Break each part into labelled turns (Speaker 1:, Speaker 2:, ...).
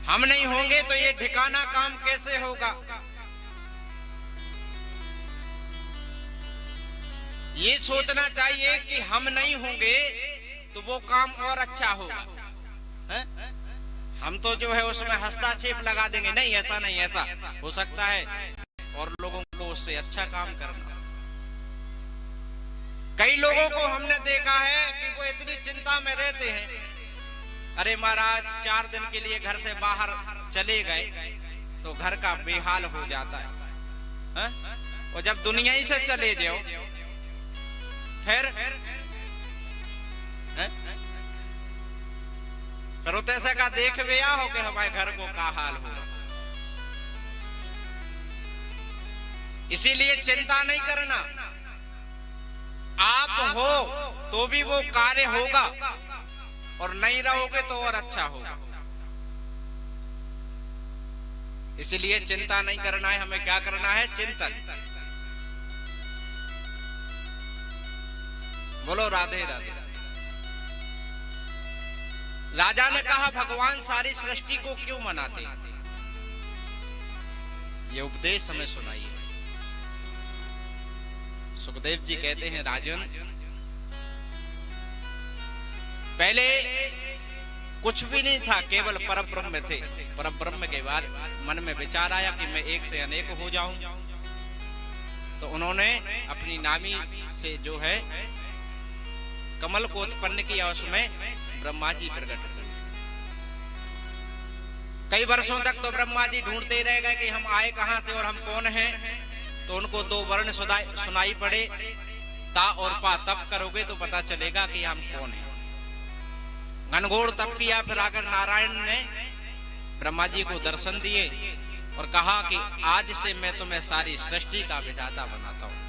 Speaker 1: हम नहीं होंगे तो ये ठिकाना काम कैसे होगा। ये सोचना चाहिए कि हम नहीं होंगे तो वो काम और अच्छा होगा। है? हम तो जो है उसमें हस्तक्षेप लगा देंगे, नहीं ऐसा नहीं, ऐसा हो सकता है, और लोगों को उससे अच्छा काम करना। कई लोगों को हमने देखा है कि वो इतनी चिंता में रहते हैं, अरे महाराज 4 दिन के लिए घर से बाहर चले गए तो घर का बेहाल हो जाता है। और जब दुनिया ही से चले जाओ फिर रोतेसे का देख वे हो कि हमारे घर को का हाल हो। इसीलिए चिंता नहीं करना, आप हो तो भी वो कार्य होगा और नहीं रहोगे तो और अच्छा होगा। इसलिए चिंता नहीं करना है, हमें क्या करना है, चिंतन। बोलो राधे राधे। राजा ने कहा भगवान सारी सृष्टि को क्यों मनाते, ये उपदेश हमें सुनाइए। सुखदेव जी कहते हैं राजन, पहले कुछ भी नहीं था, केवल परब्रह्म थे। परब्रह्म के बाद मन में विचार आया कि मैं एक से अनेक हो जाऊं, तो उन्होंने अपनी नामी से जो है कमल को उत्पन्न किया, उसमें ब्रह्मा जी प्रकट हुए। कई वर्षों तक तो ब्रह्मा जी ढूंढते रह गए कि हम आए कहां से और हम कौन हैं। तो उनको 2 वर्ण सुनाई पड़े, ता और पा। तप करोगे तो पता चलेगा कि हम कौन हैं। घनघोर तप किया, फिर आकर नारायण ने ब्रह्मा जी को दर्शन दिए और कहा कि आज से मैं तुम्हें सारी सृष्टि का विधाता बनाता हूं,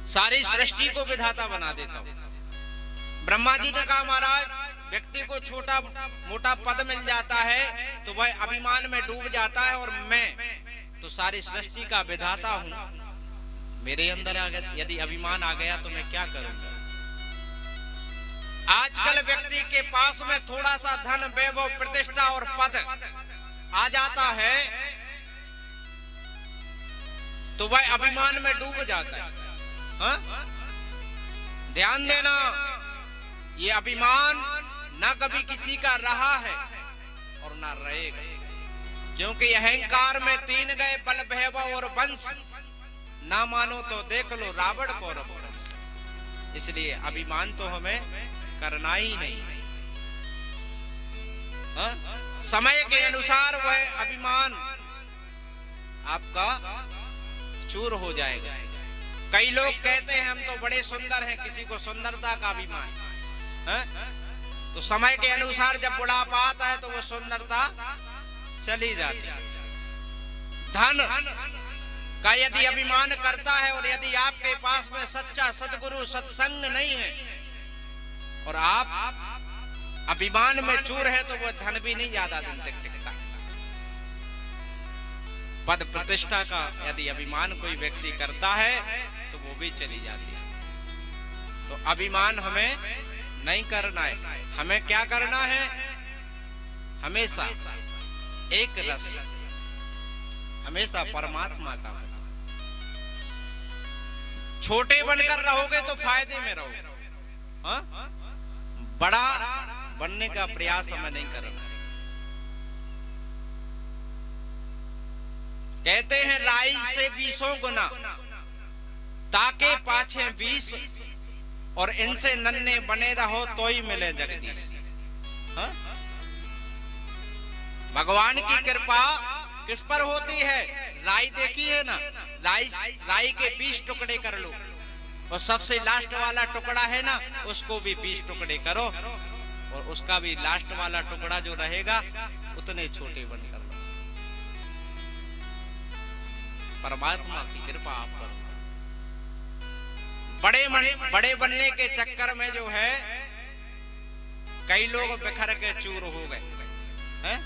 Speaker 1: सारी सृष्टि को विधाता बना देता हूं। ब्रह्मा जी ने कहा महाराज, व्यक्ति को छोटा मोटा पद मिल जाता है तो वह अभिमान में डूब जाता है, और मैं तो सारी सृष्टि का विधाता हूं, मेरे अंदर यदि अभिमान आ गया तो मैं क्या करूंगा। आजकल व्यक्ति के पास में थोड़ा सा धन, वैभव, प्रतिष्ठा और पद आ जाता है तो वह अभिमान में डूब जाता है। हाँ? ध्यान देना, ये अभिमान न कभी किसी का रहा है और न रहेगा, क्योंकि अहंकार में 3 गए, बल, वैभव और वंश। ना मानो तो देख लो रावण कौरव वंश। इसलिए अभिमान तो हमें करना ही नहीं। हाँ? समय के अनुसार वह अभिमान आपका चूर हो जाएगा। कई लोग कहते हैं हम तो बड़े सुंदर हैं, किसी को सुंदरता का अभिमान है, तो समय के अनुसार जब बुढ़ापा आता है तो वो सुंदरता चली जाती है। धन का यदि अभिमान करता है और यदि आपके पास में सच्चा सद्गुरु सत्संग नहीं है और आप अभिमान में चूर है, तो वो धन भी नहीं ज्यादा दिन तक टिकता। पद प्रतिष्ठा का यदि अभिमान कोई व्यक्ति करता है तो वो भी चली जाती है। तो अभिमान हमें नहीं करना है। हमें क्या करना है, हमेशा एक रस, हमेशा परमात्मा का। छोटे बनकर रहोगे तो फायदे में रहोगे। हाँ? बड़ा बनने का प्रयास हमें नहीं करना। कहते हैं राई से 20 गुना, ताके पाछे 20, और इनसे नन्हे बने रहो तो ही मिले जगदीश। हाँ? भगवान की कृपा किस पर होती है? राई देखी है ना, राई के 20 टुकड़े कर लो, और सबसे लास्ट वाला टुकड़ा है ना, उसको भी 20 टुकड़े करो, और उसका भी लास्ट वाला टुकड़ा जो रहेगा उतने छोटे बनकर लो। परमात्मा की कृपा आप पर। बड़े बनने के चक्कर में जो है कई लोग बिखर के चूर हो गए हैं।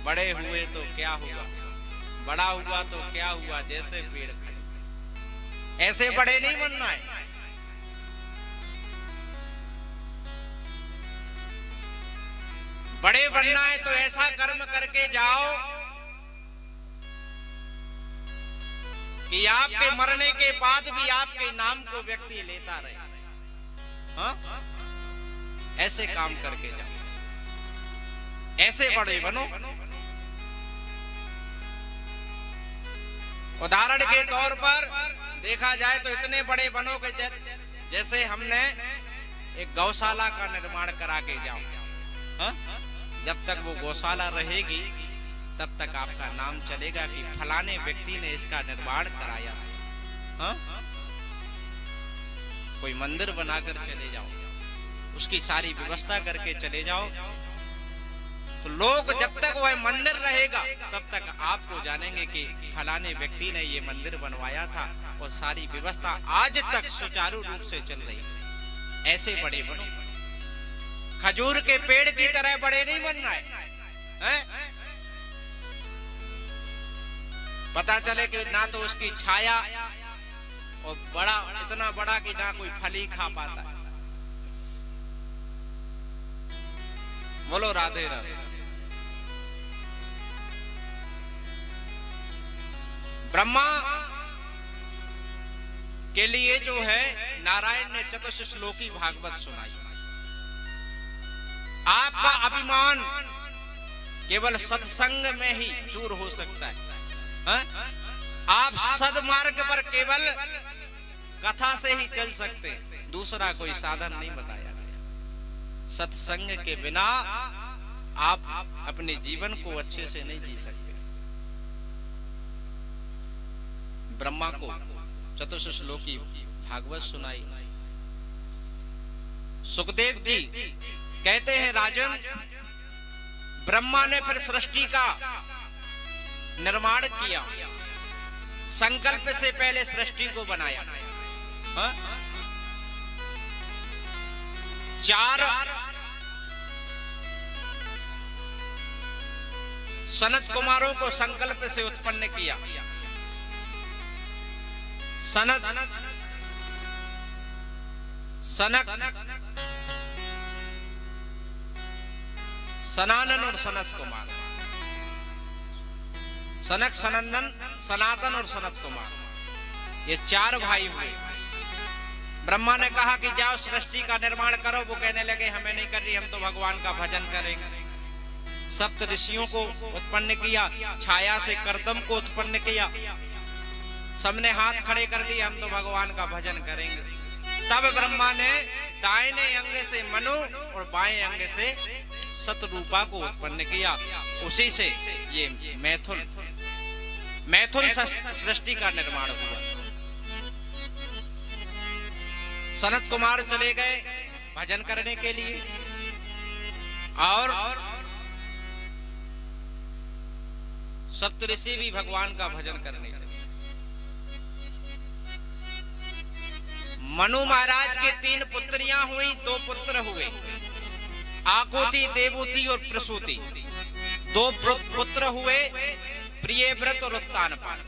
Speaker 1: बड़े हुए तो क्या हुआ, बड़ा हुआ तो क्या हुआ, जैसे पेड़ खड़े। ऐसे बड़े नहीं बनना है। बड़े बनना है तो ऐसा कर्म करके जाओ कि आपके मरने के बाद भी आपके नाम को व्यक्ति लेता रहे। हाँ? ऐसे काम करके जाओ, ऐसे बड़े बनो। उदाहरण के तौर पर देखा जाए तो इतने बड़े बनो के जैसे हमने एक गौशाला का निर्माण करा के जाओ। हाँ? जब तक वो गौशाला रहेगी तब तक आपका नाम चलेगा कि फलाने व्यक्ति ने इसका निर्माण कराया। हाँ? कोई मंदिर बनाकर चले जाओ, उसकी सारी व्यवस्था करके चले जाओ, तो लोग जब तक वह मंदिर रहेगा तब तक आपको जानेंगे कि फलाने व्यक्ति ने ये मंदिर बनवाया था और सारी व्यवस्था आज तक सुचारू रूप से चल रही है। ऐसे बड़े बनो। खजूर के पेड़ की तरह बड़े नहीं बनना है? पता चले कि ना तो उसकी छाया और बड़ा इतना बड़ा कि ना कोई फल ही खा पाता है। बोलो राधे राधे। ब्रह्मा के लिए जो है नारायण ने चतुश्लोकी भागवत सुनाई। आपका अभिमान केवल सत्संग में ही चूर हो सकता है। हा? आप सद्मार्ग पर केवल कथा से ही चल सकते, दूसरा कोई साधन नहीं बताया गया। सत्संग के बिना आप अपने जीवन को अच्छे से नहीं जी सकते। ब्रह्मा को चतुश्लोकी भागवत सुनाई। सुखदेव जी कहते हैं राजन, ब्रह्मा ने फिर सृष्टि का निर्माण किया, संकल्प से पहले सृष्टि को बनाया। हा? 4 सनत कुमारों को संकल्प से उत्पन्न किया। सनत, सनक, सनातन और सनत कुमार। सनक, सनंदन, सनातन और सनत कुमार, ये 4 भाई हुए। ब्रह्मा ने कहा कि जाओ सृष्टि का निर्माण करो। वो कहने लगे हमें नहीं कर रही, हम तो भगवान का भजन करेंगे। सप्त ऋषियों को उत्पन्न किया, छाया से कर्दम को उत्पन्न किया। सबने हाथ खड़े कर दिए, हम तो भगवान का भजन करेंगे। तब ब्रह्मा ने दाहिने अंग से मनु और बाएं अंग से सतरूपा को उत्पन्न किया। उसी से ये मैथुन सृष्टि का निर्माण हुआ। सनत कुमार चले गए भजन करने के लिए और सप्तऋषि भी भगवान का भजन करने लगे। मनु महाराज के 3 पुत्रियां हुई, 2 पुत्र हुए, आकुति, देवूति और प्रसूति। 2 पुत्र हुए, प्रियव्रत और उत्तानपाद।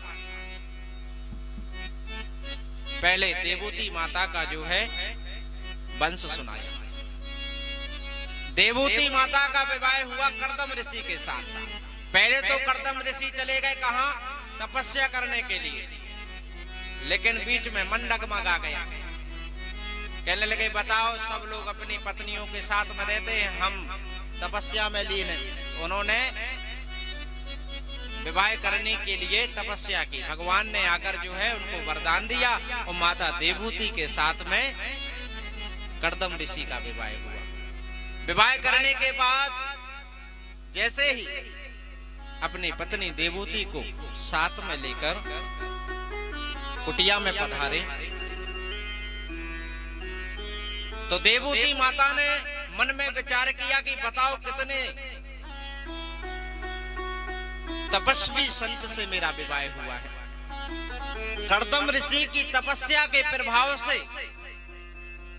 Speaker 1: पहले देवूति माता का जो है वंश सुनाया। देवूति माता का विवाह हुआ कर्दम ऋषि के साथ। पहले तो कर्दम ऋषि चले गए कहां? तपस्या करने के लिए, लेकिन बीच में मन डगमगा गया। कहने लगे बताओ, सब लोग अपनी पत्नियों के साथ में रहते हैं, हम तपस्या में लीन हैं। उन्होंने विवाह करने के लिए तपस्या की। भगवान ने आकर जो है उनको वरदान दिया और माता देवहूति के साथ में कर्दम ऋषि का विवाह हुआ। विवाह करने के बाद जैसे ही अपनी पत्नी देवहूति को साथ में लेकर कुटिया में पधारे तो देवहूति माता ने मन में विचार किया कि बताओ कितने तपस्वी संत से मेरा विवाह हुआ है। कर्दम ऋषि की तपस्या के प्रभाव से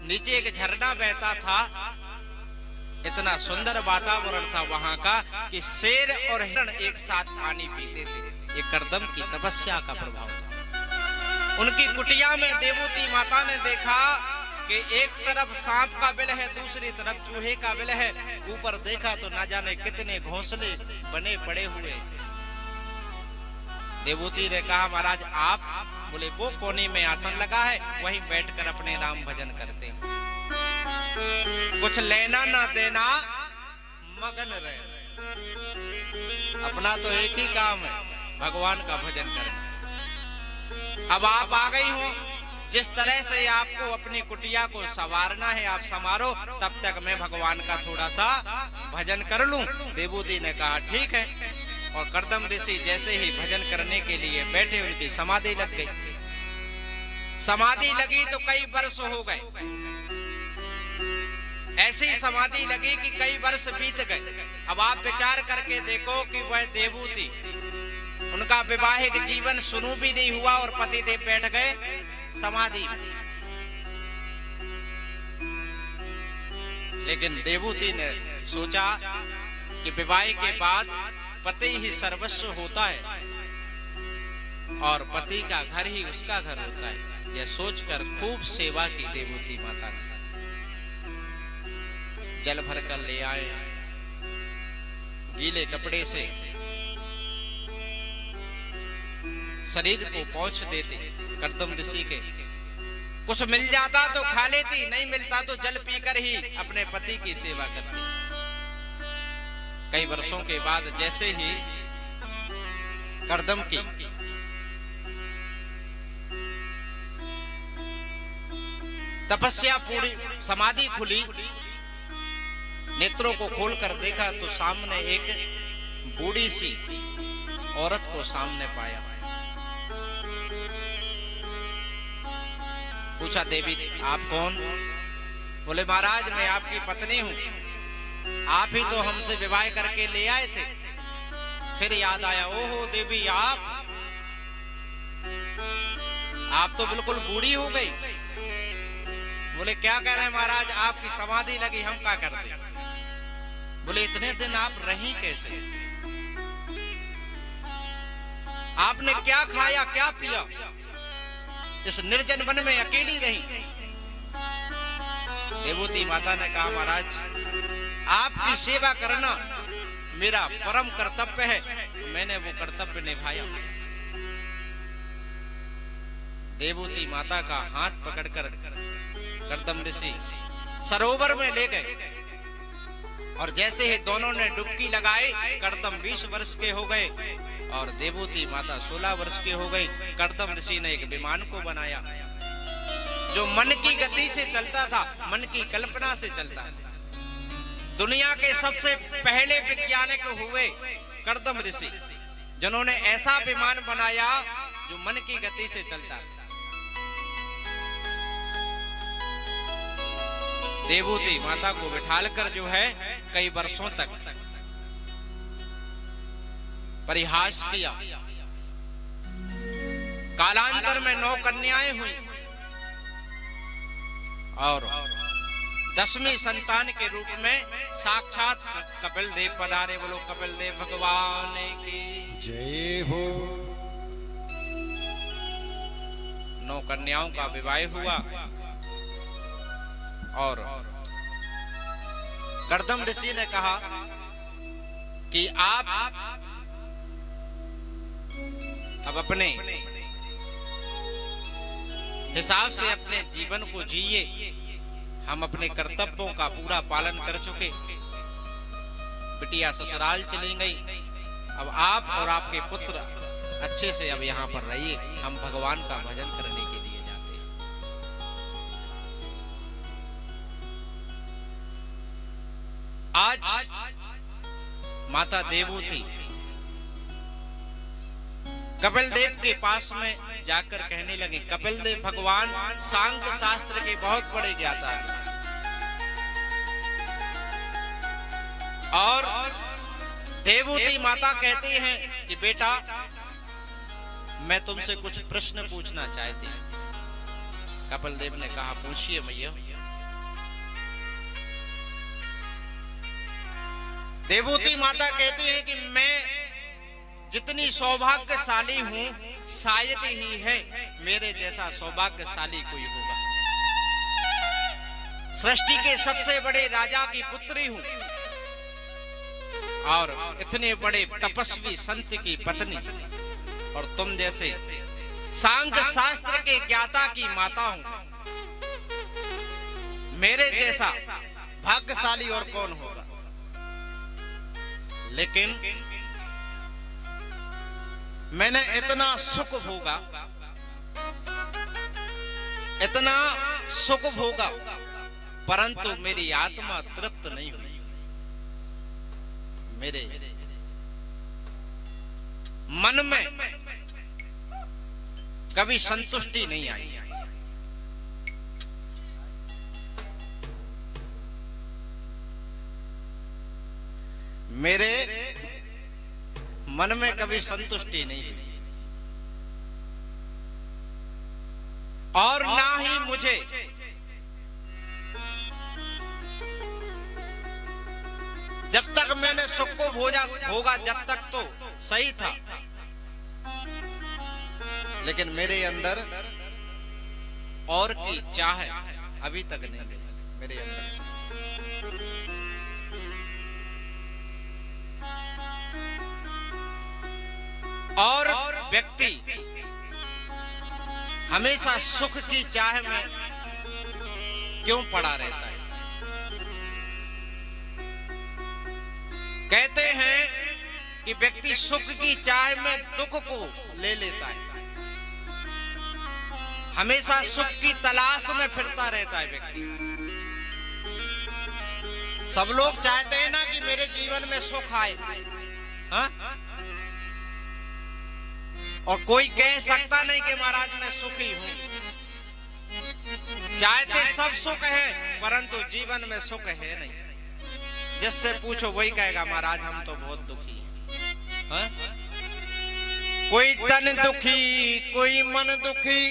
Speaker 1: नीचे एक झरना बहता था। इतना सुंदर वातावरण था वहां का कि शेर और हिरण एक साथ पानी पीते थे। ये कर्दम की तपस्या का प्रभाव था। उनकी कुटिया में देवहूति माता ने देखा कि एक तरफ सांप का बिल है, दूसरी तरफ चूहे का बिल है। ऊपर देखा तो ना जाने कितने घोंसले बने पड़े हुए। देवूती ने कहा महाराज आप? बोले वो कोने में आसन लगा है, वहीं बैठकर अपने नाम भजन करते हैं। कुछ लेना ना देना, मगन रहना। अपना तो एक ही काम है, भगवान का भजन करना। अब आप आ गई हो, जिस तरह से आपको अपनी कुटिया को संवारना है आप संवारो, तब तक मैं भगवान का थोड़ा सा भजन कर लूं। देवूती ने कहा ठीक है। और कर्दम ऋषि जैसे ही भजन करने के लिए बैठे, उनकी समाधि लग गई। समाधि लगी तो कई वर्ष हो गए। ऐसी समाधि लगी कि कई वर्ष बीत गए। अब आप विचार करके देखो कि वह देवूती, उनका वैवाहिक जीवन शुरू भी नहीं हुआ और पतिदेव बैठ गए समाधि में। लेकिन देवूती ने सोचा कि विवाह के बाद पति ही सर्वस्व होता है और पति का घर ही उसका घर होता है। यह सोचकर खूब सेवा की देवूती माता ने। जल भर कर ले आए, गीले कपड़े से शरीर को पोंछ देते कर्दम ऋषि के। कुछ मिल जाता तो खा लेती, नहीं मिलता तो जल पीकर ही अपने पति की सेवा करती। कई वर्षों के बाद जैसे ही कर्दम की तपस्या पूरी, समाधि खुली, नेत्रों को खोलकर देखा तो सामने एक बूढ़ी सी औरत को सामने पाया। पूछा देवी आप कौन? बोले महाराज मैं आपकी पत्नी हूं, आप ही तो हमसे विवाह करके ले आए थे। फिर याद आया, ओहो देवी आप तो बिल्कुल बूढ़ी हो गई। बोले क्या कह रहे हैं महाराज, आपकी समाधि लगी, हम क्या करते? बोले इतने दिन आप रही कैसे? आपने क्या खाया क्या पिया? इस निर्जन वन में अकेली रही। देवूती माता ने कहा महाराज आपकी सेवा करना मेरा परम कर्तव्य है, मैंने वो कर्तव्य निभाया। देवूती माता का हाथ पकड़कर कर्दम ऋषि सरोवर में ले गए और जैसे ही दोनों ने डुबकी लगाई, कर्दम 20 वर्ष के हो गए और देवूती माता 16 वर्ष के हो गई। कर्दम ऋषि ने एक विमान को बनाया जो मन की गति से चलता था, मन की कल्पना से चलता था। दुनिया के सबसे पहले वैज्ञानिक हुए कर्दम ऋषि, जिन्होंने ऐसा विमान बनाया जो मन की गति से चलता था। देवूती माता को बिठालकर जो है कई वर्षों तक परिहास किया। कालांतर में 9 कन्याएं हुई और 10वीं संतान के रूप में साक्षात कपिल देव पधारे। बोलो कपिल देव भगवान की
Speaker 2: जय हो।
Speaker 1: 9 कन्याओं का विवाह हुआ और कर्दम ऋषि ने कहा कि आप अब अपने हिसाब से अपने जीवन को जिए, हम अपने कर्तव्यों का पूरा पालन कर चुके। बिटिया ससुराल चली गई, अब आप और आपके पुत्र अच्छे से अब यहाँ पर रहिए, हम भगवान का भजन करने के लिए जाते हैं। आज माता देवूती कपिल देव के पास में जाकर कहने लगे, कपिल देव भगवान सांख्य शास्त्र के बहुत बड़े ज्ञाता हैं और देवूती माता कहती हैं कि बेटा मैं तुमसे कुछ प्रश्न पूछना चाहती हूं। कपिल देव ने कहा पूछिए मैया। देवूती माता कहती है कि मैं जितनी सौभाग्यशाली हूं शायद ही है मेरे जैसा सौभाग्यशाली कोई होगा। सृष्टि के सबसे बड़े राजा की पुत्री हूं और इतने बड़े तपस्वी संत की पत्नी, और तुम जैसे सांख्य शास्त्र के ज्ञाता की माता हूं। मेरे जैसा भाग्यशाली और कौन होगा। लेकिन मैंने इतना सुख भोगा, इतना सुख भोगा, परंतु मेरी आत्मा तृप्त नहीं हुई। मेरे मन में कभी संतुष्टि नहीं आई। मेरे मन में कभी संतुष्टि नहीं हुई और ना ही मुझे जब तक मैंने सुख को भोगा जब तक तो सही था, लेकिन मेरे अंदर और की चाह अभी तक नहीं गई मेरे अंदर से। और व्यक्ति हमेशा सुख की चाह में क्यों पड़ा रहता है। कहते हैं कि व्यक्ति सुख की चाह में दुख को ले लेता है, हमेशा सुख की तलाश में फिरता रहता है व्यक्ति। सब लोग चाहते हैं ना कि मेरे जीवन में सुख आए, हाँ? और कोई कह सकता नहीं कि महाराज मैं सुखी हूं। चाहते सब सुख है, परंतु जीवन में सुख है नहीं। जिससे पूछो वही कहेगा महाराज हम तो बहुत दुखी हैं, हाँ? कोई तन दुखी, कोई मन दुखी,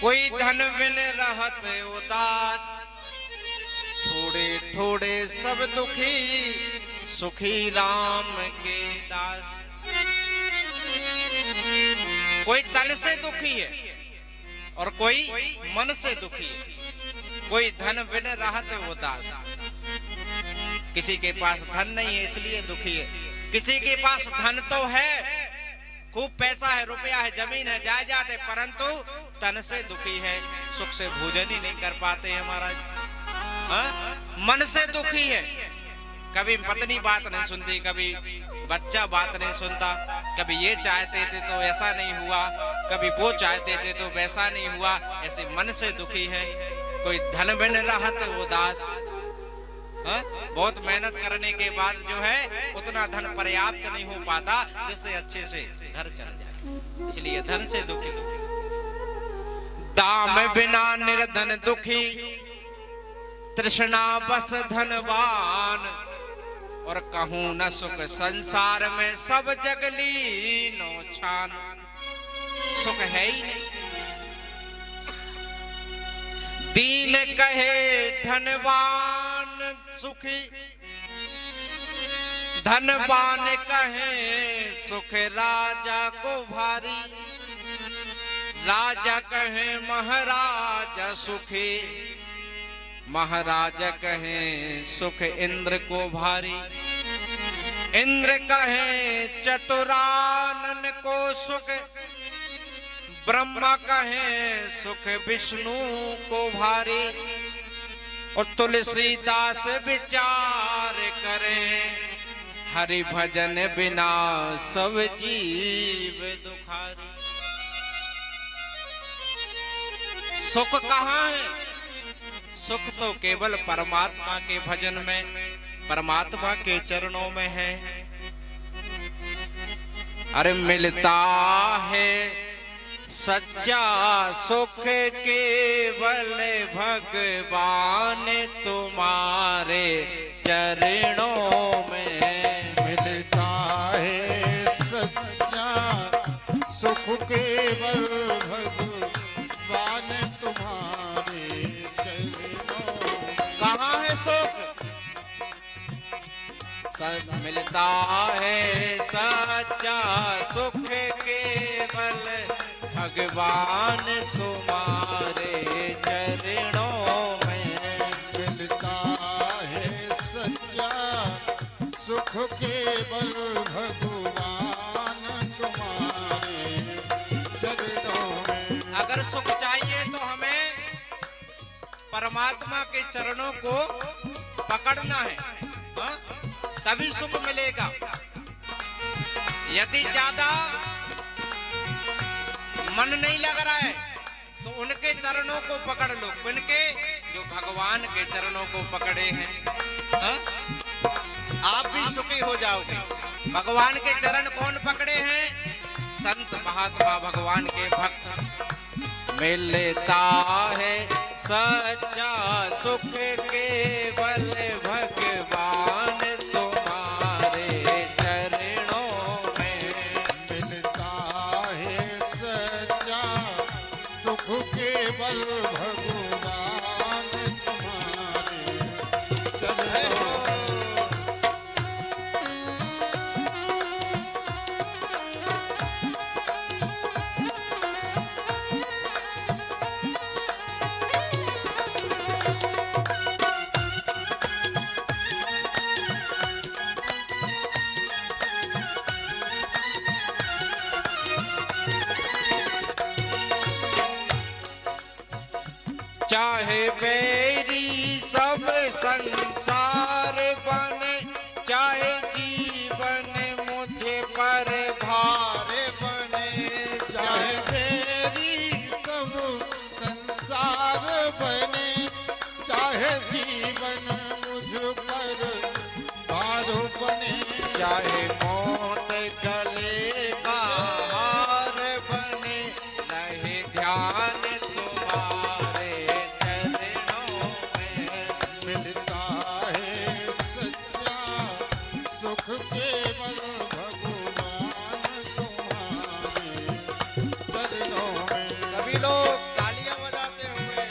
Speaker 1: कोई धन बिन रहत उदास, थोड़े थोड़े सब दुखी, सुखी राम के दास। कोई तन से दुखी है और कोई मन से दुखी है, कोई धन बिन रहत उदास। किसी के पास धन नहीं है इसलिए दुखी है, किसी के पास धन तो है, खूब पैसा है, रुपया है, जमीन है, जायदाद है, परंतु तन से दुखी है, सुख से भोजन ही नहीं कर पाते हैं महाराज, हाँ? मन से दुखी है, कभी पत्नी बात नहीं सुनती, कभी बच्चा बात नहीं सुनता, कभी ये चाहते थे तो ऐसा नहीं हुआ, कभी वो चाहते थे तो वैसा नहीं हुआ, ऐसे मन से दुखी है। कोई धन बिन रहत उदास, हाँ? बहुत मेहनत करने के बाद जो है उतना धन पर्याप्त नहीं हो पाता जिससे अच्छे से घर चल जाए, इसलिए धन से दुखी। दाम बिना निर्धन दुखी, तृष्णा बस धनवान, और कहूं न सुख संसार में सब जगली नौछान। सुख है ही नहीं। दीन कहे धनवान सुखी, धनवान कहे सुख राजा को भारी, राजा कहे महाराजा सुखी, महाराजा कहे सुख इंद्र को भारी, इंद्र कहे चतुरानन को सुख, ब्रह्मा कहे सुख विष्णु को भारी, और तुलसीदास विचार करें हरि भजन बिना सब जीव दुखारी। सुख कहाँ है? सुख तो केवल परमात्मा के भजन में, परमात्मा के चरणों में है। अरे मिलता है सच्चा सुख केवल भगवान तुम्हारे चरणों में।
Speaker 2: मिलता है सच्चा सुख केवल भगवान तुम्हारे चरणों में।
Speaker 1: कहाँ है सुख? सब मिलता है सच्चा सुख केवल भगवान तुम्हारे चरणों में। परमात्मा के चरणों को पकड़ना है, हाँ? तभी सुख मिलेगा। यदि ज्यादा मन नहीं लग रहा है तो उनके चरणों को पकड़ लो, उनके जो भगवान के चरणों को पकड़े हैं, हाँ? आप भी सुखी हो जाओगे। भगवान के चरण कौन पकड़े हैं? संत महात्मा भगवान के भक्त। मिलता है सच्चा सुख केवल भगवान तुम्हारे चरणों में।
Speaker 2: मिलता है सच्चा सुख केवल भगवान तुम्हारे चरणों में।
Speaker 1: चाहे बैरी सब संसार बने, चाहे जीवन मुझे पर भार बने।
Speaker 2: चाहे मेरी सब संसार बने, चाहे जीवन मुझ पर भार बने।
Speaker 1: चाहे मौत गले का हार बने, रहे ध्यान तुम्हारे चरणों में।
Speaker 2: मिलता है सच्चा सुख केवल भगवान तुम्हारे चरणों में।
Speaker 1: सभी लोग तालियां बजाते हुए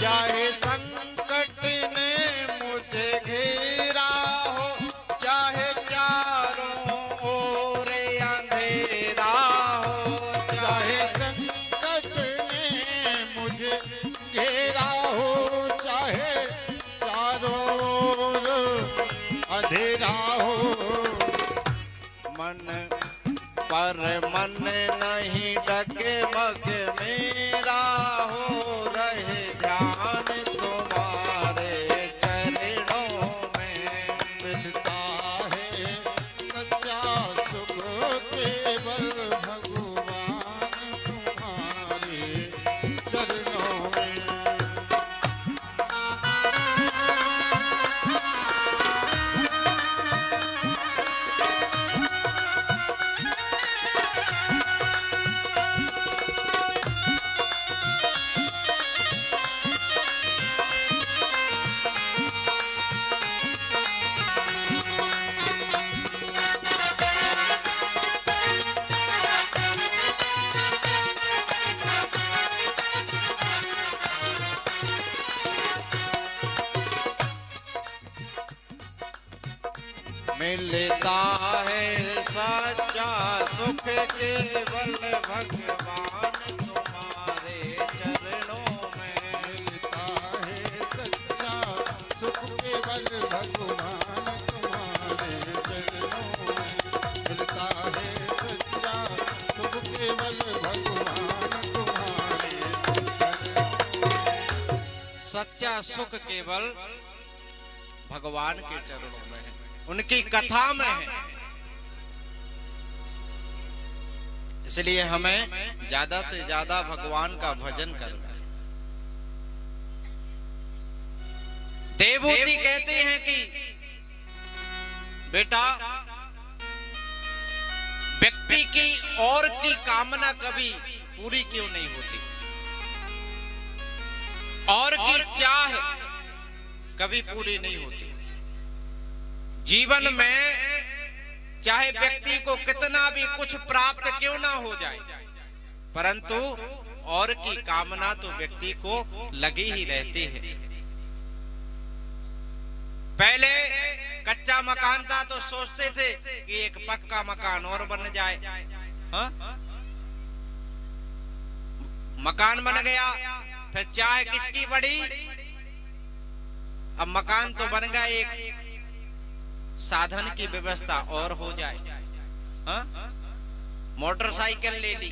Speaker 1: चाहे संकट ने मुझे घेरा हो, चाहे चारों ओर अंधेरा हो।
Speaker 2: चाहे संकट ने मुझे घेरा हो, चाहे चारों ओर अंधेरा हो।
Speaker 1: मन पर मन नहीं डगमग मेरा हो, रहे ध्यान तुम्हारे चरणों में।
Speaker 2: मिलता है सच्चा सुख केवल भगवान तुम्हारे चरणों में।
Speaker 1: मिलता है सच्चा सुख केवल भगवान तुम्हारे चरणों में।
Speaker 2: मिलता है सच्चा सुख केवल भगवान तुम्हारे चरणों में। मिलता है सच्चा सुख केवल भगवान तुम्हारे चरणों में।
Speaker 1: सच्चा सुख केवल भगवान के चरणों में है, उनकी कथा में है। इसलिए हमें ज्यादा से ज्यादा भगवान का भजन करना है। देवहूति कहते हैं कि बेटा, व्यक्ति की और की कामना कभी पूरी क्यों नहीं होती, और की चाह कभी पूरी नहीं होती। जीवन में चाहे व्यक्ति को कितना भी कुछ प्राप्त क्यों ना हो जाए, परंतु और की कामना तो व्यक्ति को लगी ही रहती है। पहले कच्चा मकान था तो सोचते थे कि एक पक्का मकान और बन जाए। हाँ? मकान बन गया, फिर चाहे किसकी बड़ी, अब मकान तो बन गया, एक साधन की व्यवस्था और हो जाए। हाँ? मोटरसाइकिल ले ली,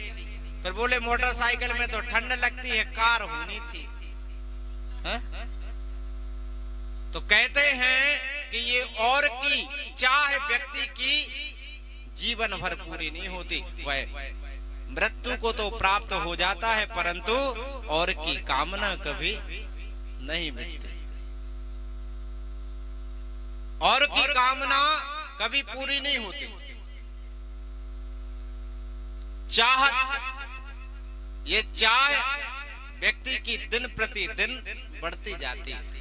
Speaker 1: फिर बोले मोटरसाइकिल में तो ठंड लगती है, कार होनी थी। हाँ? तो कहते हैं कि ये और की चाह व्यक्ति की जीवन भर पूरी नहीं होती। वह मृत्यु को तो प्राप्त हो जाता है, परंतु और की कामना कभी नहीं मिटती। और की कामना कभी पूरी नहीं होती। चाहत, ये चाह व्यक्ति की दिन प्रतिदिन बढ़ती जाती है।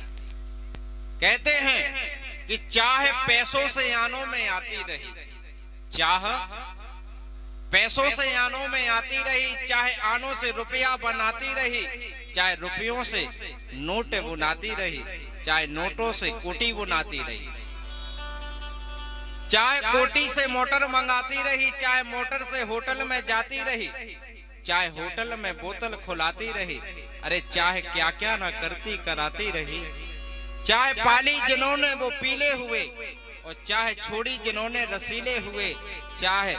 Speaker 1: कहते हैं कि चाह पैसों से यानों में आती रही, चाह पैसों से यानों में आती रही, चाहे आनों से रुपया बनाती रही, चाहे रुपयों से नोट बुनाती रही, चाहे नोटों से कोटी बुनाती रही, चाहे कोटी से मोटर मंगाती रही, चाहे मोटर से होटल में जाती रही, चाहे होटल में बोतल खुलाती रही। अरे चाहे क्या क्या ना करती कराती रही। चाहे पाली जिन्होंने वो पीले हुए, और चाहे छोड़ी जिन्होंने रसीले हुए, चाहे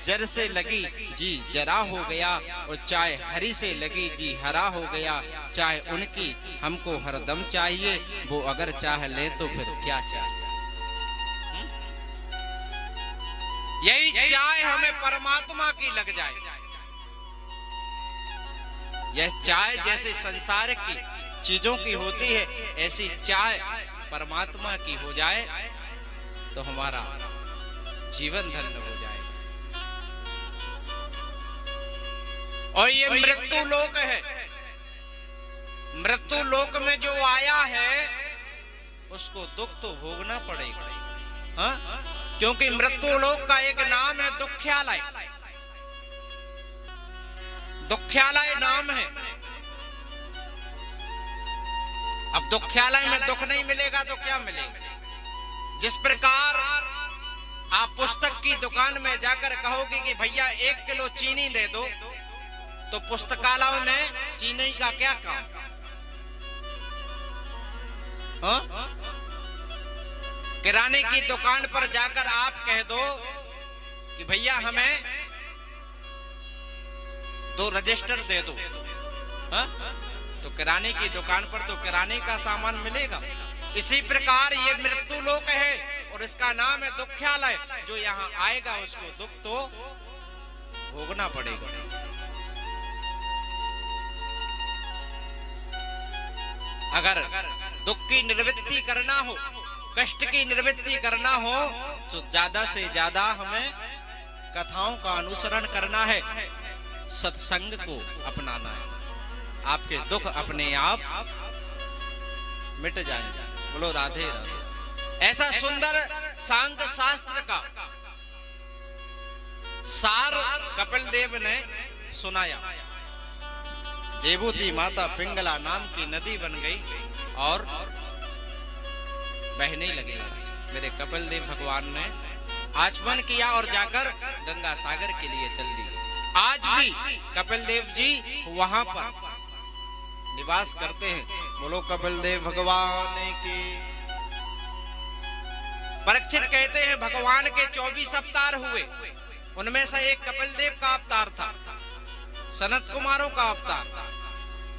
Speaker 1: जर से लगी जी जरा हो गया, और चाहे हरी से लगी जी हरा हो गया। चाहे उनकी हमको हरदम चाहिए, वो अगर चाह ले तो फिर क्या चाहिए। यही चाहे हमें परमात्मा की लग जाए, यह चाहे जैसे संसार की चीजों की होती है, ऐसी चाहे परमात्मा की हो जाए तो हमारा जीवन धन्य हो जाएगा। और ये मृत्यु लोक है, मृत्यु लोक में जो आया है उसको दुख तो भोगना पड़ेगा। हाँ? क्योंकि मृत्यु लोक का एक नाम है दुख्यालय। दुख्यालय नाम है। अब दुख्यालय में दुख नहीं मिलेगा तो क्या मिलेगा। जिस प्रकार आप पुस्तक की दुकान में जाकर कहोगे कि भैया 1 किलो चीनी दे दो, तो पुस्तकालय में चीनी का क्या काम। हाँ? किराने की दुकान पर जाकर आप कह दो कि भैया हमें 2 रजिस्टर दे दो। हाँ? तो किराने की दुकान पर तो किराने का सामान मिलेगा। इसी प्रकार ये मृत्यु लोक है और इसका नाम है दुख्यालय। जो यहाँ आएगा उसको दुख तो भोगना पड़ेगा। अगर दुख की निवृत्ति करना हो, कष्ट की निवृत्ति करना हो, तो ज्यादा से ज्यादा हमें कथाओं का अनुसरण करना है, सत्संग को अपनाना है। आपके दुख अपने आप मिट जाएंगे। बोलो राधे राधे। ऐसा सुंदर सांख्य शास्त्र का सार कपिल देव ने सुनाया। देवूती माता पिंगला नाम की नदी बन गई और बहने लगी। मेरे कपिल देव भगवान ने आचमन किया और जाकर गंगा सागर के लिए चल दिए। आज भी कपिल देव जी वहां पर निवास करते हैं। बोलो कपिल देव भगवान की। परीक्षित कहते हैं भगवान के 24 अवतार हुए, उनमें से एक कपिल देव का अवतार था, सनत कुमारों का अवतार था।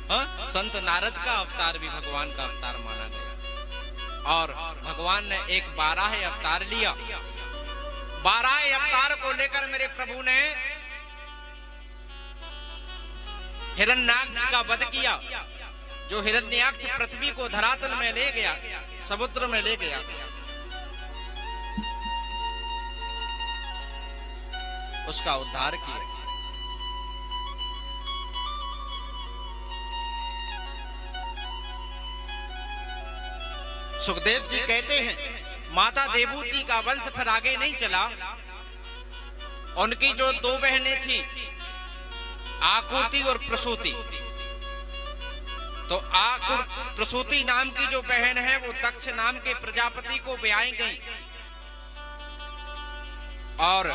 Speaker 1: हाँ? संत नारद का अवतार भी भगवान का अवतार माना गया। और भगवान ने एक 12 अवतार लिया। 12 अवतार को लेकर मेरे प्रभु ने हिरण्याक्ष का वध किया। जो हिरण्याक्ष पृथ्वी को धरातल में ले गया, समुद्र में ले गया, उसका उद्धार किया। सुखदेव जी कहते हैं माता देवूती का वंश फिर आगे नहीं चला। उनकी जो 2 बहनें थी, आकृति और प्रसूति। तो प्रसूति नाम की जो बहन है वो दक्ष नाम के प्रजापति को ब्याही गई, और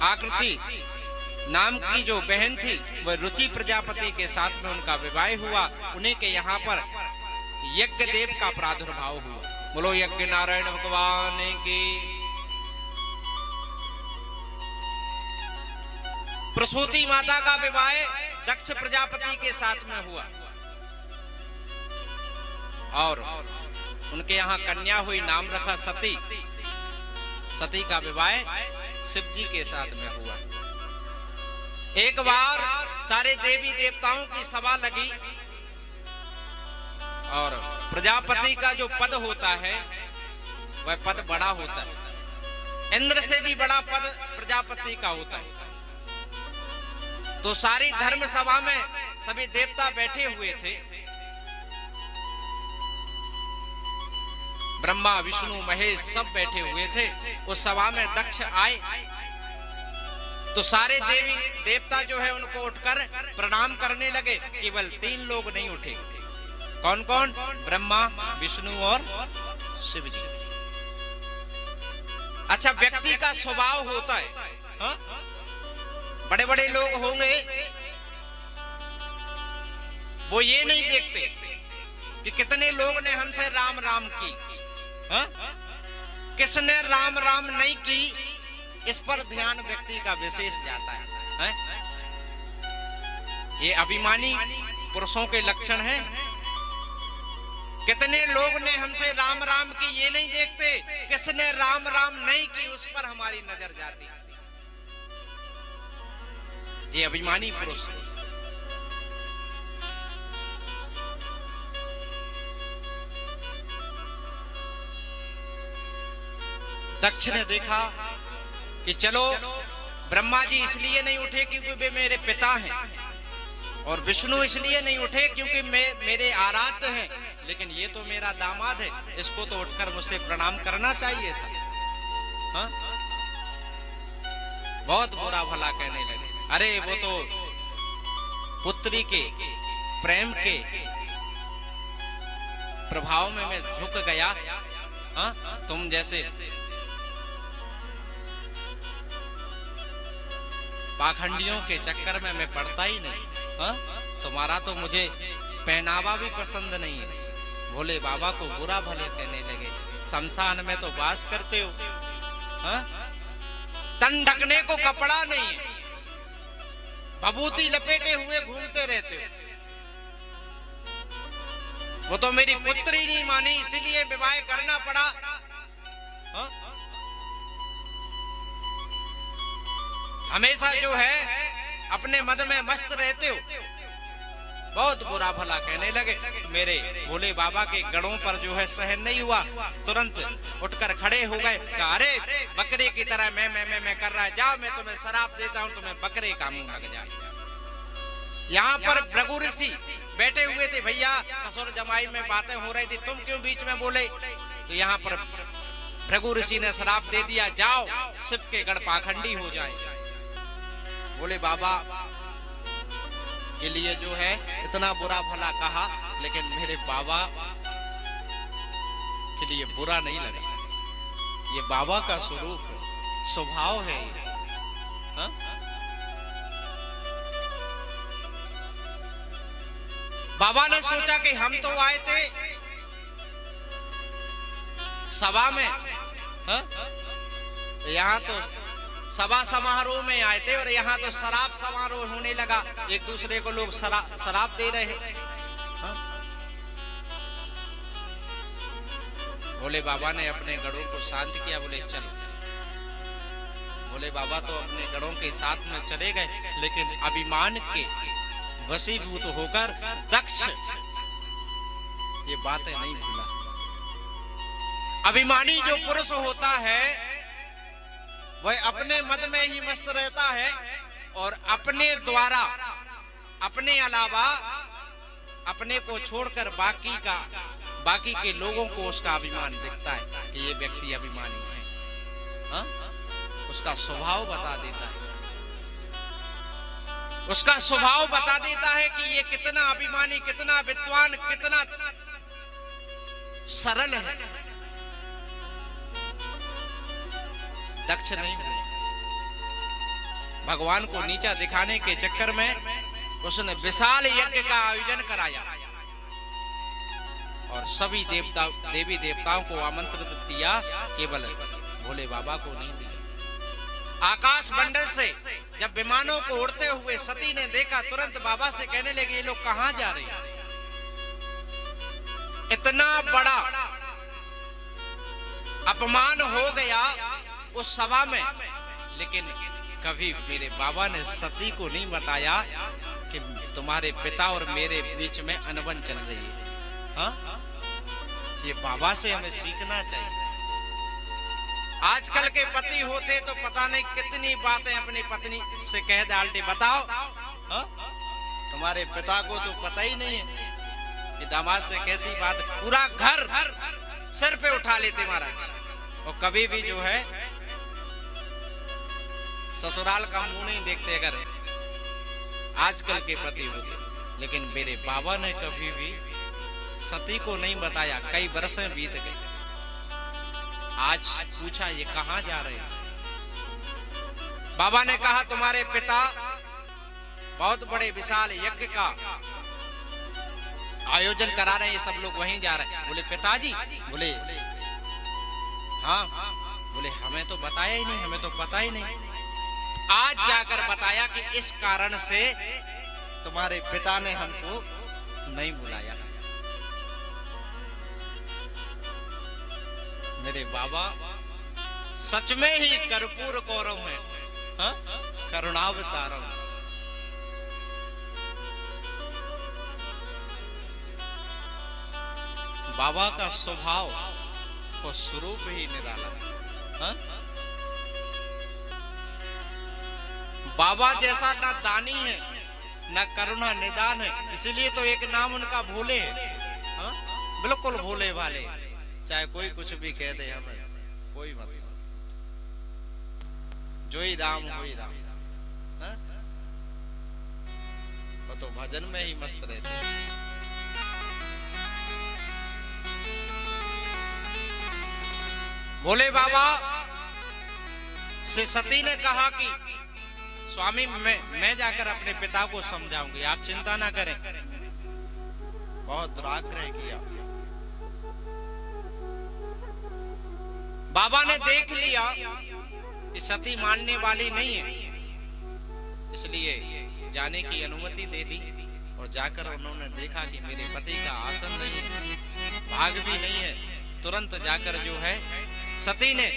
Speaker 1: आकृति नाम की जो बहन थी वह रुचि प्रजापति के साथ में उनका विवाह हुआ। उन्हीं के यहाँ पर यज्ञ देव का प्रादुर्भाव हुआ। बोलो यज्ञ नारायण भगवान की। प्रसूति माता का विवाह दक्ष प्रजापति के साथ में हुआ, और उनके यहाँ कन्या हुई, नाम रखा सती। सती का विवाह शिव जी के साथ में हुआ। एक बार सारे देवी देवताओं की सभा लगी, और प्रजापति का जो पद होता है वह पद बड़ा होता है, इंद्र से भी बड़ा पद प्रजापति का होता है। तो सारी धर्म सभा में सभी देवता बैठे हुए थे, ब्रह्मा विष्णु महेश सब बैठे हुए थे। उस सभा में दक्ष आए तो सारे देवी देवता जो है उनको उठकर प्रणाम करने लगे। केवल 3 लोग नहीं उठे। कौन कौन? ब्रह्मा विष्णु और शिव जी। अच्छा, व्यक्ति का स्वभाव होता है, हा? बड़े बड़े लोग होंगे वो ये नहीं देखते कि कितने लोग ने हमसे राम राम की, हा? किसने राम राम नहीं की, इस पर ध्यान व्यक्ति का विशेष जाता है। ये अभिमानी पुरुषों के लक्षण हैं। कितने लोग ने हमसे राम राम की, ये नहीं देखते किसने राम राम नहीं की, उस पर हमारी नजर जाती। ये अभिमानी पुरुष है। दक्ष ने देखा कि चलो ब्रह्मा जी इसलिए नहीं उठे क्योंकि वे मेरे पिता हैं, और विष्णु इसलिए नहीं उठे क्योंकि मेरे आराध्य हैं, लेकिन ये तो मेरा दामाद है, इसको तो उठकर मुझसे प्रणाम करना चाहिए था। हा? बहुत बुरा भला कहने लगे। अरे वो तो पुत्री के प्रेम के प्रभाव में मैं झुक गया। हा? तुम जैसे पाखंडियों के चक्कर में मैं पड़ता ही नहीं। हा? तुम्हारा तो मुझे पहनावा भी पसंद नहीं है। भोले बाबा को बुरा भले कहने लगे। शमशान में तो वास करते हो, हा? तन ढकने को कपड़ा नहीं है, भभूति लपेटे हुए घूमते रहते हो। वो तो मेरी पुत्री नहीं मानी, इसीलिए विवाह करना पड़ा। हा? हमेशा जो है अपने मद में मस्त रहते हो। बहुत बुरा भला कहने लगे। मेरे भोले बाबा के गणों पर जो है सहन नहीं हुआ, तुरंत उठकर खड़े हो गए। कहा, अरे बकरे की तरह मैं कर रहा है, जाओ मैं तुम्हें शराब देता हूं, तुम्हें बकरे का मुंह लग जाए। यहाँ पर भृगु ऋषि बैठे हुए थे। भैया ससुर जमाई में बातें हो रही थी, तुम क्यों बीच में बोले? तो यहाँ पर भृगु ऋषि ने शराब दे दिया, जाओ शिव के गण पाखंडी हो जाए। भोले बाबा के लिए जो है इतना बुरा भला कहा, लेकिन मेरे बाबा के लिए बुरा नहीं लगा। ये बाबा का स्वरूप है, स्वभाव है। हा? बाबा ने सोचा कि हम तो आए थे सभा में, हा? यहाँ तो सभा समारोह में आए थे, और यहाँ तो शराब समारोह होने लगा। एक दूसरे को लोग शराब दे रहे हैं। भोले बाबा ने अपने गणों को शांत किया, बोले चल। भोले बाबा तो अपने गणों के साथ में चले गए, लेकिन अभिमान के वशीभूत होकर दक्ष ये बातें नहीं भूला। अभिमानी जो पुरुष होता है वह अपने मद में ही मस्त रहता है, और अपने द्वारा, अपने अलावा, अपने को छोड़कर बाकी के लोगों को उसका अभिमान दिखता है कि ये व्यक्ति अभिमानी है। हा? उसका स्वभाव बता देता है। उसका स्वभाव बता देता है कि ये कितना अभिमानी, कितना विद्वान, कितना सरल है। दक्ष नहीं भूला। भगवान को नीचा दिखाने के चक्कर में उसने विशाल यज्ञ का आयोजन कराया और सभी देवी देवताओं को आमंत्रित दिया, केवल भोले बाबा को नहीं दिया। आकाश मंडल से जब विमानों को उड़ते हुए सती ने देखा, तुरंत बाबा से कहने लगे, ये लोग कहां जा रहे हैं? इतना बड़ा अपमान हो गया उस सभा में, लेकिन कभी मेरे बाबा ने सती को नहीं बताया कि तुम्हारे पिता और मेरे बीच में अनबन चल रही है। हाँ, ये बाबा से हमें सीखना चाहिए। आजकल के पति होते तो पता नहीं कितनी बातें अपनी पत्नी से कह डालते। बताओ, हाँ? तुम्हारे पिता को तो पता ही नहीं है कि दामाद से कैसी बात, पूरा घर सिर पे उठा लेते महाराज। और कभी भी जो है ससुराल का मुंह नहीं देखते अगर आजकल के पति होते। लेकिन मेरे बाबा ने कभी भी सती को नहीं बताया। कई बरसें बीत गए। आज पूछा, ये कहां जा रहे हैं? बाबा ने कहा, तुम्हारे पिता बहुत बड़े विशाल यज्ञ का आयोजन करा रहे हैं, ये सब लोग वहीं जा रहे हैं। बोले पिताजी? बोले हाँ। बोले हमें तो बताया ही नहीं, हमें तो पता ही नहीं। आज जाकर बताया कि इस कारण से तुम्हारे पिता ने हमको नहीं बुलाया। मेरे बाबा सच में ही कर्पूर गौरव है, हाँ? करुणावतारम। बाबा का स्वभाव और स्वरूप ही निराला है, हाँ? बाबा जैसा ना दानी है, ना करुणा निदान है। इसलिए तो एक नाम उनका भोले है, हाँ? बिल्कुल भोले वाले। चाहे कोई कुछ भी कह दे, हमें कोई मतलब, जो ही राम हो ही राम, हाँ? वो तो भजन में ही मस्त रहते। भोले बाबा से सती ने कहा कि स्वामी मैं जाकर अपने पिता को समझाऊंगी, आप चिंता ना करें। बहुत दुराग्रह किया। बाबा ने देख लिया कि सती मानने वाली नहीं है, इसलिए जाने की अनुमति दे दी। और जाकर उन्होंने देखा कि मेरे पति का आसन नहीं है, भाग भी नहीं है। तुरंत जाकर जो है सती ने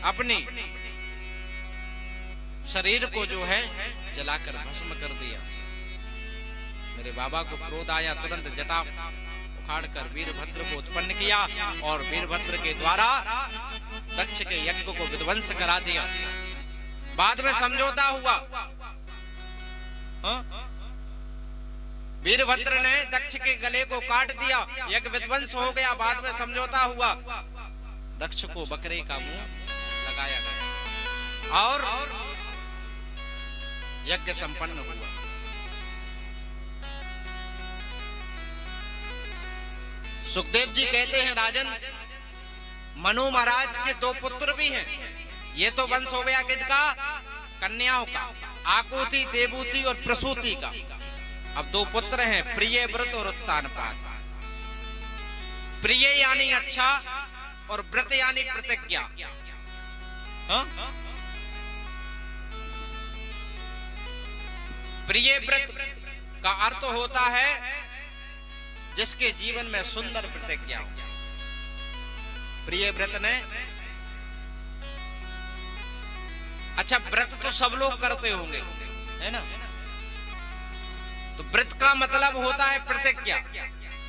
Speaker 1: अपनी शरीर को जो है जलाकर भस्म कर दिया। मेरे बाबा को क्रोध आया, तुरंत जटा उखाड़कर वीरभद्र को उत्पन्न किया और वीरभद्र के द्वारा दक्ष के यज्ञ को विध्वंस करा दिया। बाद में समझौता हुआ, हाँ? वीरभद्र ने दक्ष के गले को काट दिया, यज्ञ विध्वंस हो गया। बाद में समझौता हुआ, दक्ष को बकरे का मुंह लगाया गया और यज्ञ संपन्न हुआ। सुखदेव जी कहते हैं, राजन मनु महाराज के दो पुत्र भी हैं। ये तो वंश हो गया किनका? कन्याओं का, आकुति, देवूति और प्रसूति का। अब दो पुत्र हैं, प्रियव्रत और उत्तानपाद। प्रिय यानी अच्छा और व्रत यानी प्रतिज्ञा, हाँ? प्रियव्रत का अर्थ होता है जिसके जीवन में सुंदर प्रतिज्ञा हो। प्रियव्रत ने, अच्छा व्रत तो सब लोग करते होंगे, है ना? तो व्रत का मतलब होता है प्रतिज्ञा,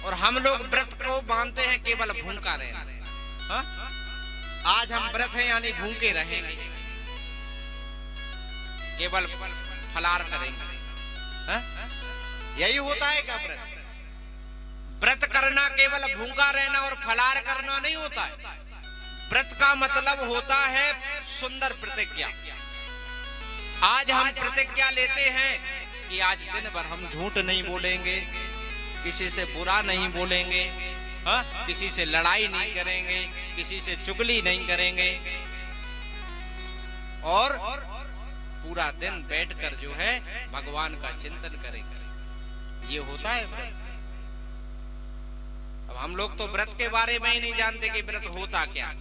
Speaker 1: और हम लोग व्रत को मानते हैं केवल भूखा रहना, हाँ? आज हम व्रत हैं यानी भूखे रहेंगे, केवल फलाहार करेंगे, हाँ? यही होता है क्या व्रत? व्रत करना केवल भूखा रहना और फलाहार करना नहीं होता है। व्रत का मतलब होता है सुंदर प्रतिज्ञा। आज हम प्रतिज्ञा लेते हैं कि आज दिन भर हम झूठ नहीं बोलेंगे, किसी से बुरा नहीं बोलेंगे, हाँ, किसी से लड़ाई नहीं करेंगे, किसी से चुगली नहीं करेंगे, और पूरा दिन बैठकर जो है भगवान का चिंतन करेंगे। ये होता है व्रत। अब हम लोग तो व्रत के बारे में ही नहीं जानते कि व्रत होता क्या।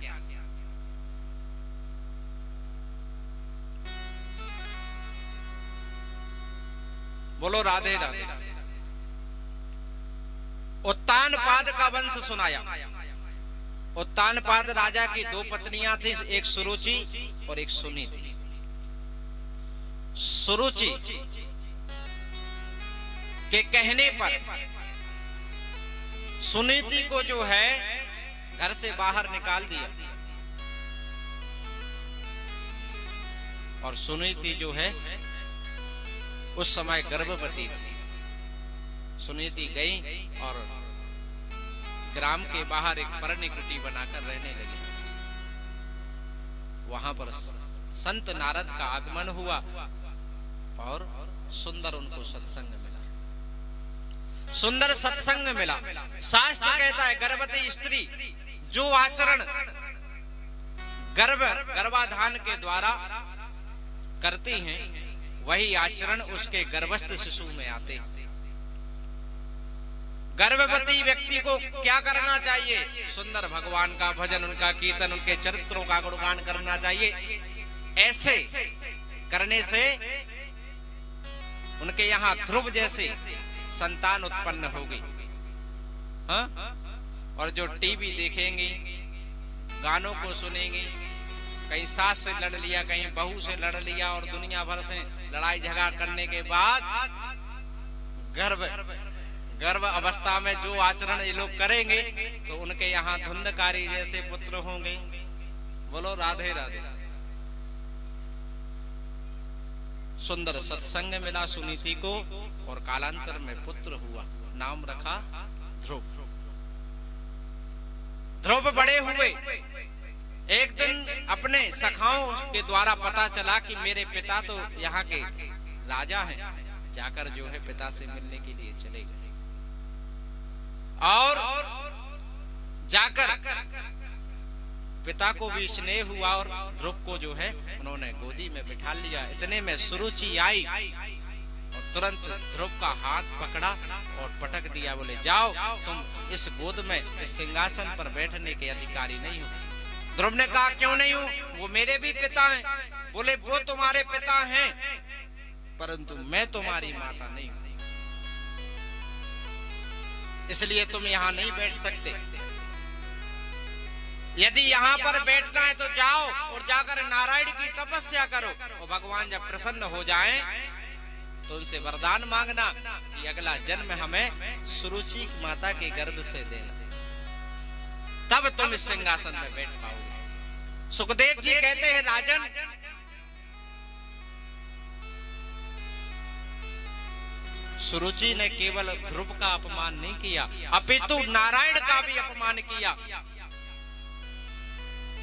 Speaker 1: बोलो राधे राधे। उत्तानपाद का वंश सुनाया। उत्तानपाद राजा की दो पत्नियां थी, एक सुरुचि और एक सुनीति। सुरुचि के कहने पर सुनीति को जो है घर से बाहर निकाल दिया, और सुनीति जो है उस समय गर्भवती थी। सुनीति गई और ग्राम के बाहर एक परनी कुटी बनाकर रहने लगी। वहां पर संत नारद का आगमन हुआ और सुंदर उनको सत्संग मिला। सुंदर सत्संग मिला। शास्त्र कहता है गर्भवती स्त्री जो आचरण गर्भाधान के द्वारा करती हैं, वही आचरण उसके गर्भस्थ शिशु में आते हैं। गर्भवती व्यक्ति को क्या करना चाहिए? सुंदर भगवान का भजन, उनका कीर्तन, उनके चरित्रों का गुणगान करना चाहिए। ऐसे करने से उनके यहाँ ध्रुव जैसे संतान उत्पन्न होगी। हाँ? और जो टीवी देखेंगी, गानों को सुनेंगी, कहीं सास से लड़ लिया, कहीं बहू से लड़ लिया, और दुनिया भर से लड़ाई झगड़ा करने के बाद गर्भ अवस्था में जो आचरण ये लोग करेंगे तो उनके यहाँ धुंधकारी जैसे पुत्र होंगे। बोलो राधे राधे। सुंदर सत्संग मिला सुनीति को और कालांतर में पुत्र हुआ। नाम रखा ध्रुव। ध्रुव बड़े हुए। एक दिन अपने सखाओं के द्वारा पता चला कि मेरे पिता तो यहाँ के राजा हैं। जाकर जो है पिता से मिलने के लिए चले गए, और जाकर पिता को भी स्नेह हुआ और ध्रुव को जो है उन्होंने गोदी में बिठा लिया। इतने में सुरुचि आई और तुरंत ध्रुव का हाथ पकड़ा और पटक दिया। बोले जाओ, तुम इस गोद में, इस सिंहासन पर बैठने के अधिकारी नहीं हो। ध्रुव ने कहा क्यों नहीं हूं? वो मेरे भी पिता हैं। बोले वो तुम्हारे पिता हैं, परंतु मैं तुम्हारी माता नहीं हूं, इसलिए तुम यहाँ नहीं बैठ सकते। यदि यहाँ पर बैठना है तो जाओ और जाकर नारायण की तपस्या करो, और भगवान जब प्रसन्न हो जाएं तो उनसे वरदान मांगना कि अगला जन्म हमें सुरुचि माता के गर्भ से देना, तब तुम इस सिंहासन में बैठ पाओगे। सुखदेव जी कहते हैं राजन, सुरुचि ने केवल ध्रुव का अपमान नहीं किया, अपितु नारायण का भी अपमान किया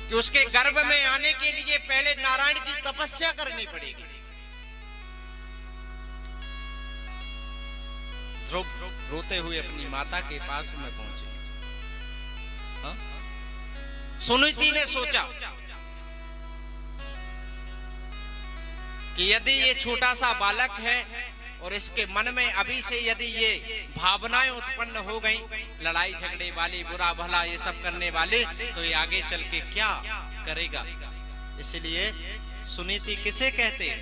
Speaker 1: कि उसके गर्भ में आने के लिए पहले नारायण की तपस्या करनी पड़ेगी। ध्रुव रोते हुए अपनी माता के पास में पहुंचे। हाँ? सुनीति ने सोचा कि यदि ये छोटा सा बालक है और इसके मन में अभी से यदि ये भावनाएं उत्पन्न हो गई, लड़ाई झगड़े वाली, बुरा भला ये सब करने वाले, तो ये आगे चल के क्या करेगा। इसलिए सुनीति किसे कहते हैं?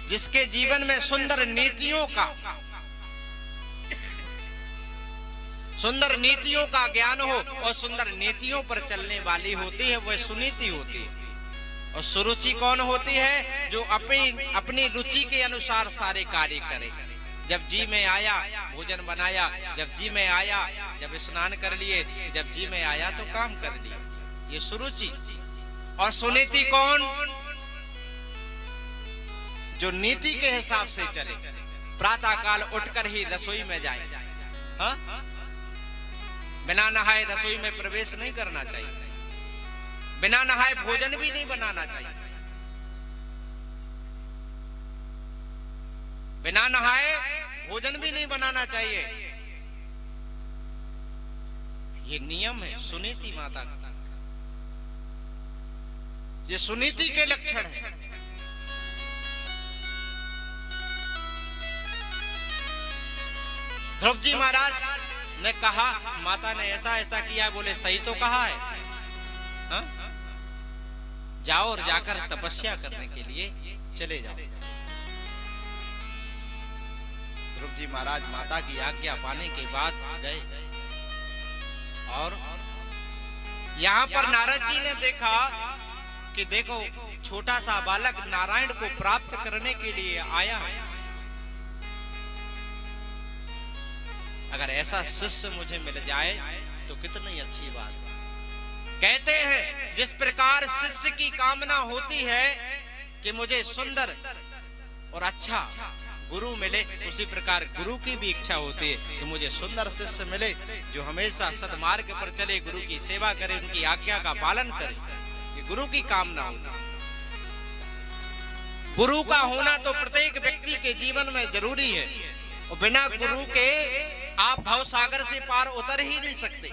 Speaker 1: जिसके जीवन में सुंदर नीतियों का ज्ञान हो और सुंदर नीतियों पर चलने वाली होती है, वह सुनीति होती है। और सुरुचि कौन होती है? जो अपनी रुचि के अनुसार सारे कार्य करे। जब जी में आया भोजन बनाया, जब जी में आया जब स्नान कर लिए, जब जी में आया तो काम कर लिया, ये सुरुचि। और सुनीति कौन? जो नीति के हिसाब से चले, प्रातः काल उठकर ही रसोई में जाए। हाँ? बिना नहाए रसोई में प्रवेश नहीं करना चाहिए, बिना नहाए भोजन भी नहीं बनाना चाहिए। बिना नहाए भोजन भी नहीं बनाना चाहिए। ये नियम है सुनीति माता का, ये सुनीति के लक्षण है। ध्रुव जी महाराज ने कहा, माता ने ऐसा ऐसा किया, बोले सही तो कहा है, हा? जाओ और जाकर तपस्या करने के लिए चले जाओ। ध्रुव जी महाराज माता की आज्ञा पाने के बाद गए और यहां पर नारद जी ने देखा कि देखो छोटा सा बालक नारायण को प्राप्त करने के लिए आया है। अगर ऐसा शिष्य मुझे मिल जाए तो कितनी अच्छी बात। कहते हैं जिस प्रकार शिष्य की कामना होती है कि मुझे सुंदर और अच्छा गुरु मिले, उसी प्रकार गुरु की भी इच्छा होती है कि मुझे सुंदर शिष्य मिले जो हमेशा सद्मार्ग पर चले, गुरु की सेवा करे, उनकी आज्ञा का पालन करे। ये गुरु की कामना होती है। गुरु का होना तो प्रत्येक व्यक्ति के जीवन में जरूरी है और बिना गुरु के आप भव सागर से पार उतर ही नहीं सकते।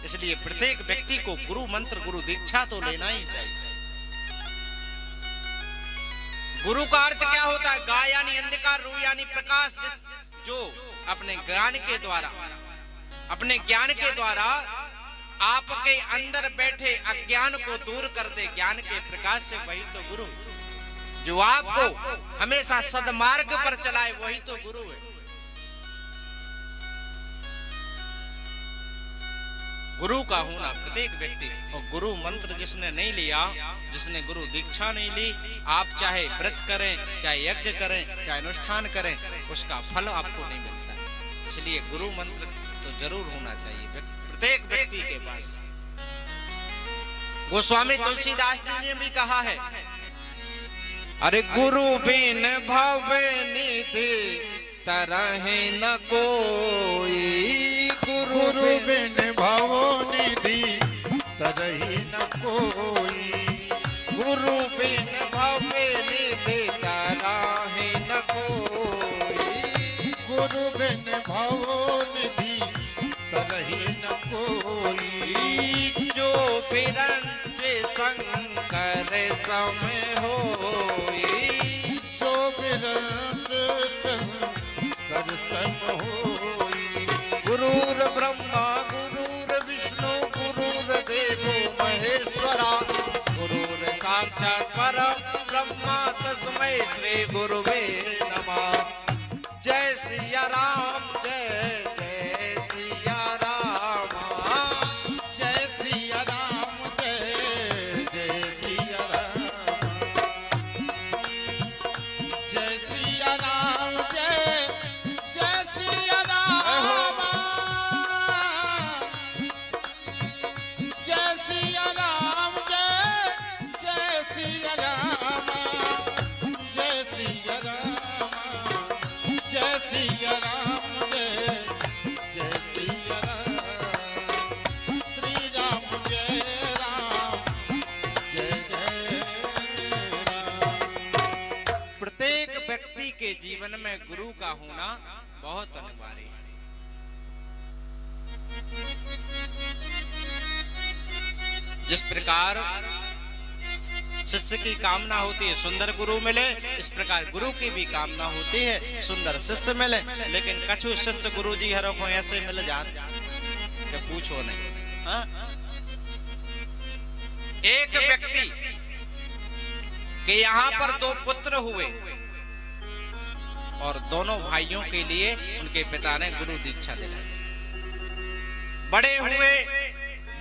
Speaker 1: इसलिए प्रत्येक व्यक्ति को गुरु मंत्र, गुरु दीक्षा तो लेना ही चाहिए। गुरु का अर्थ क्या होता है? गा यानी अंधकार, रू यानी प्रकाश, जो अपने ज्ञान के द्वारा आपके अंदर बैठे अज्ञान को दूर कर दे ज्ञान के प्रकाश से, वही तो गुरु। जो आपको हमेशा सद्मार्ग पर चलाए, वही तो गुरु है। गुरु का होना प्रत्येक व्यक्ति, और गुरु मंत्र जिसने नहीं लिया, जिसने गुरु दीक्षा नहीं ली, आप चाहे व्रत करें, चाहे यज्ञ करें, चाहे अनुष्ठान करें, उसका फल आपको नहीं मिलता है। इसलिए गुरु मंत्र तो जरूर होना चाहिए प्रत्येक व्यक्ति के पास। गोस्वामी तुलसीदास जी ने भी कहा है, अरे गुरु बिन भव निधि तरहि न कोई,
Speaker 2: गुरु बिन भव निधि तरहि न कोई,
Speaker 1: गुरु बिन भव निधि तरहि न कोई,
Speaker 2: गुरु बिन भव निधि तरहि न कोई,
Speaker 1: जो बिरंच शंकर सम होई,
Speaker 2: जो बिरंच शंकर सम होई,
Speaker 1: गुरुर ब्रह्मा गुरुर विष्णु गुरुर देवो महेश्वरा, गुरुर साक्षात् परम ब्रह्मा तस्मै श्री गुरुवे नमः। जय सिया राम, जय जय सिया राम,
Speaker 2: जय सिया राम, जय जय सिया राम, जय सिया राम, जय जय सिया राम, जय सिया राम, जय जय सिया राम, जय सिया राम, जय सिया राम, जय जय सिया राम, श्री राम जय राम, जय जय राम।
Speaker 1: प्रत्येक व्यक्ति के जीवन में गुरु का होना बहुत अनिवार्य है। जिस प्रकार शिष्य की कामना होती है सुंदर गुरु मिले, इस प्रकार गुरु की भी कामना होती है सुंदर शिष्य मिले। लेकिन कछु शिष्य गुरु जी हरों को ऐसे मिल जाते कि पूछो नहीं। हाँ? एक व्यक्ति के यहाँ पर दो पुत्र हुए और दोनों भाइयों के लिए उनके पिता ने गुरु दीक्षा दिलाई। बड़े हुए,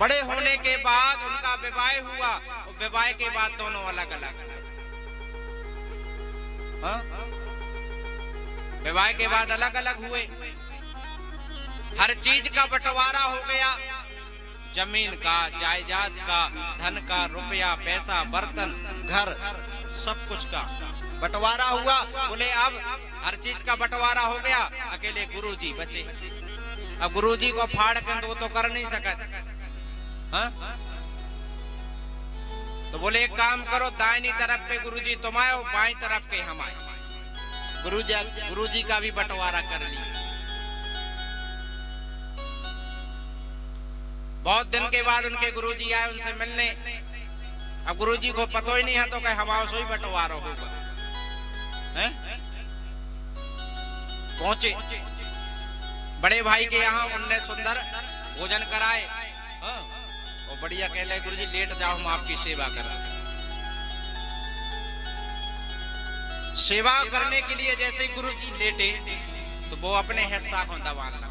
Speaker 1: बड़े होने के बाद उनका विवाह हुआ और विवाह के बाद दोनों अलग अलग। विवाह के बाद अलग अलग हुए, हर चीज का बंटवारा हो गया, जमीन का, जायदाद का, धन का, रुपया, पैसा, बर्तन, घर, सब कुछ का बंटवारा हुआ। बोले अब हर चीज का बंटवारा हो गया, अकेले गुरुजी बचे। अब गुरुजी को फाड़ के तो कर नहीं सकते। हाँ? तो बोले एक काम करो, दाहिनी तरफ पे गुरुजी तुम आए, बाईं तरफ के हम आए। गुरु जी का भी बंटवारा कर लिया। बहुत दिन के बाद उनके गुरु जी आए उनसे मिलने। अब गुरु जी को पता ही नहीं है तो कहे हमारा सोई बंटवारा होगा। हैं? पहुंचे बड़े भाई के यहाँ, उनने सुंदर भोजन कराए। हाँ? और बढ़िया कह ले गुरु जी लेट जाओ, हम आपकी सेवा करें। सेवा करने के लिए जैसे ही गुरु जी लेटे तो वो अपने हिस्सा को दबाने लगा।